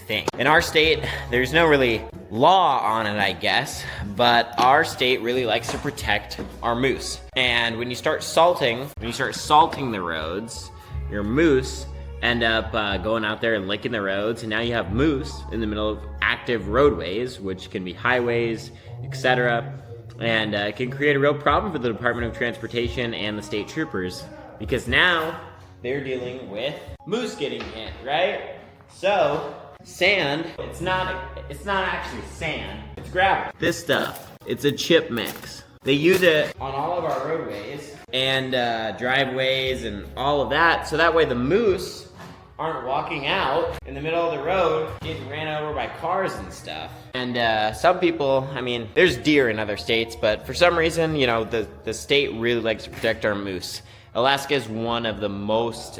thing. In our state, there's no really law on it, I guess, but our state really likes to protect our moose. And when you start salting the roads, your moose end up going out there and licking the roads, and now you have moose in the middle of active roadways, which can be highways, etc. And it can create a real problem for the Department of Transportation and the state troopers, because now they're dealing with moose getting hit, right? So, sand, it's not actually sand, it's gravel. This stuff, it's a chip mix. They use it on all of our roadways and driveways and all of that, so that way the moose aren't walking out in the middle of the road getting ran over by cars and stuff. And some people, I mean, there's deer in other states, but for some reason, you know, the state really likes to protect our moose. Alaska is one of the most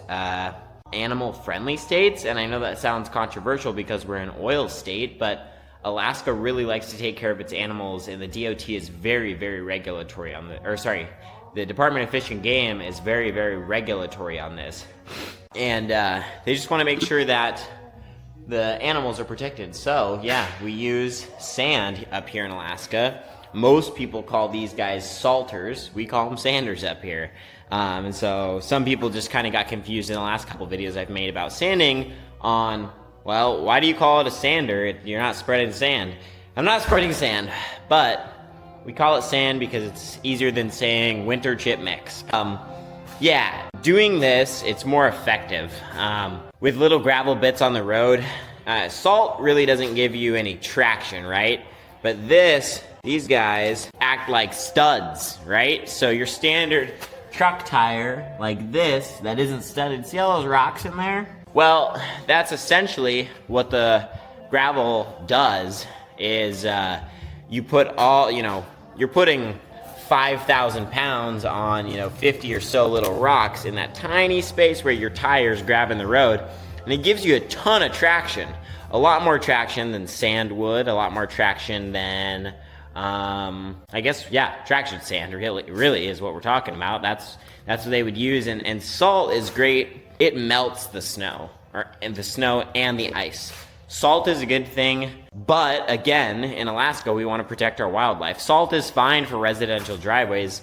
animal-friendly states, and I know that sounds controversial because we're an oil state, but Alaska really likes to take care of its animals, and the DOT is very, very regulatory on the Department of Fish and Game is very, very regulatory on this. And they just want to make sure that the animals are protected. So, yeah, we use sand up here in Alaska. Most people call these guys salters. We call them sanders up here. And so some people just kind of got confused in the last couple videos I've made about sanding on, well, why do you call it a sander? You're not spreading sand. I'm not spreading sand, but we call it sand because it's easier than saying winter chip mix. Yeah, doing this, it's more effective. With little gravel bits on the road, salt really doesn't give you any traction, right? But these guys act like studs, right? So your standard truck tire, like this, that isn't studded, see all those rocks in there? Well, that's essentially what the gravel does, is you put all, you know, you're putting 5,000 pounds on, 50 or so little rocks in that tiny space where your tire's grabbing the road, and it gives you a ton of traction. A lot more traction than sand would, a lot more traction than, traction sand really is what we're talking about. That's what they would use, and salt is great. It melts the snow, and the ice. Salt is a good thing, but again, in Alaska, we want to protect our wildlife. Salt is fine for residential driveways,